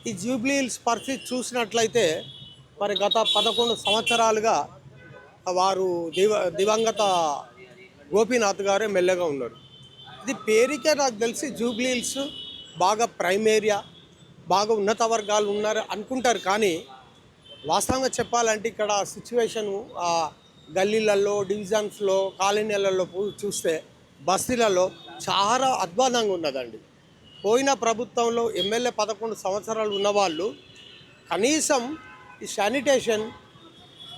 ఈ Jubilee hills పరిస్థితి చూసినట్లయితే మరి గత 11 సంవత్సరాలుగా వారు దివంగత గోపీనాథ్ గారు ఎమ్మెల్యేగా ఉన్నారు. ఇది పేరుకే నాకు తెలిసి జూబ్లీ హిల్స్ బాగా ప్రైమ్ ఏరియా, బాగా ఉన్నత వర్గాలు ఉన్నారు అనుకుంటారు. కానీ వాస్తవంగా చెప్పాలంటే ఇక్కడ సిచ్యువేషను గల్లీలలో, డివిజన్స్లో, కాలనీలలో చూస్తే బస్తీలలో చాలా అధ్వానంగా ఉన్నదండి. పోయిన ప్రభుత్వంలో ఎమ్మెల్యే 11 సంవత్సరాలు ఉన్నవాళ్ళు కనీసం ఈ శానిటేషన్,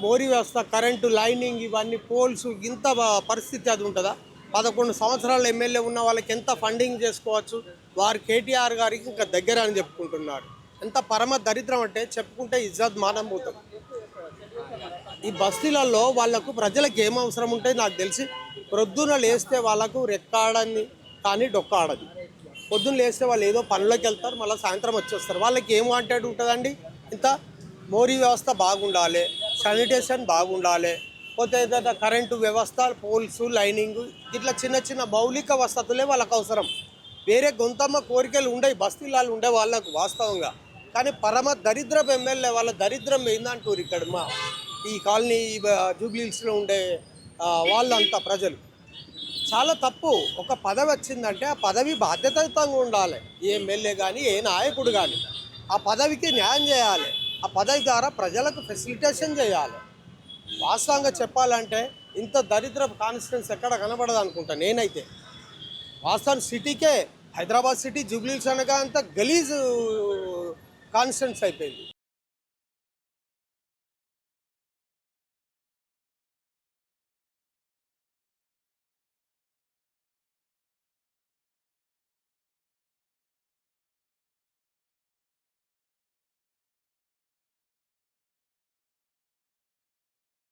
మోరీ వ్యవస్థ, కరెంటు లైనింగ్, ఇవన్నీ పోల్స్, ఇంత పరిస్థితి అది ఉంటుందా? 11 సంవత్సరాలు ఎమ్మెల్యే ఉన్న వాళ్ళకి ఎంత ఫండింగ్ చేసుకోవచ్చు? వారు కేటీఆర్ గారికి ఇంకా దగ్గర అని చెప్పుకుంటున్నారు. ఎంత పరమ దరిద్రం అంటే చెప్పుకుంటే ఇజ్జత్ మానం పోతుంది. ఈ బస్తీలలో వాళ్ళకు ప్రజలకు ఏం అవసరం ఉంటుంది నాకు తెలిసి, ప్రొద్దున లేస్తే వాళ్ళకు రెక్కాడని కానీ డొక్కాడదు. పొద్దున్న లేస్తే వాళ్ళు ఏదో పనులకు వెళ్తారు, మళ్ళీ సాయంత్రం వచ్చేస్తారు. వాళ్ళకి ఏం వాంటెడ్ ఉంటుందండి? ఇంత మోరీ వ్యవస్థ బాగుండాలి, శానిటేషన్ బాగుండాలి, పోతే ఏదైనా కరెంటు వ్యవస్థ, పోల్స్, లైనింగ్, ఇట్లా చిన్న చిన్న మౌలిక వసతులే వాళ్ళకు అవసరం. వేరే గొంతమ్మ కోరికలు ఉండవు బస్తీలాలు ఉండే వాళ్ళకు వాస్తవంగా. కానీ పరమ దరిద్రపు ఎమ్మెల్యే వాళ్ళ దరిద్రం ఏందంటారు ఇక్కడ ఈ కాలనీ జూబ్లీ హిల్స్లో ఉండే వాళ్ళంతా ప్రజలు. చాలా తప్పు. ఒక పదవి వచ్చిందంటే ఆ పదవి బాధ్యతాయుతంగా ఉండాలి. ఏ ఎమ్మెల్యే కానీ, ఏ నాయకుడు కానీ ఆ పదవికి న్యాయం చేయాలి. ఆ పదవి ద్వారా ప్రజలకు ఫెసిలిటేషన్ చేయాలి. వాస్తవంగా చెప్పాలంటే ఇంత దరిద్రపు కాన్స్టిట్యున్సీ ఎక్కడ కనబడదు అనుకుంటా నేనైతే. వాస్తవం సిటీకే, హైదరాబాద్ సిటీ జూబ్లీ హిల్స్ అనగా అంత గలీజ్ కాన్స్టిట్యున్సీ అయిపోయింది.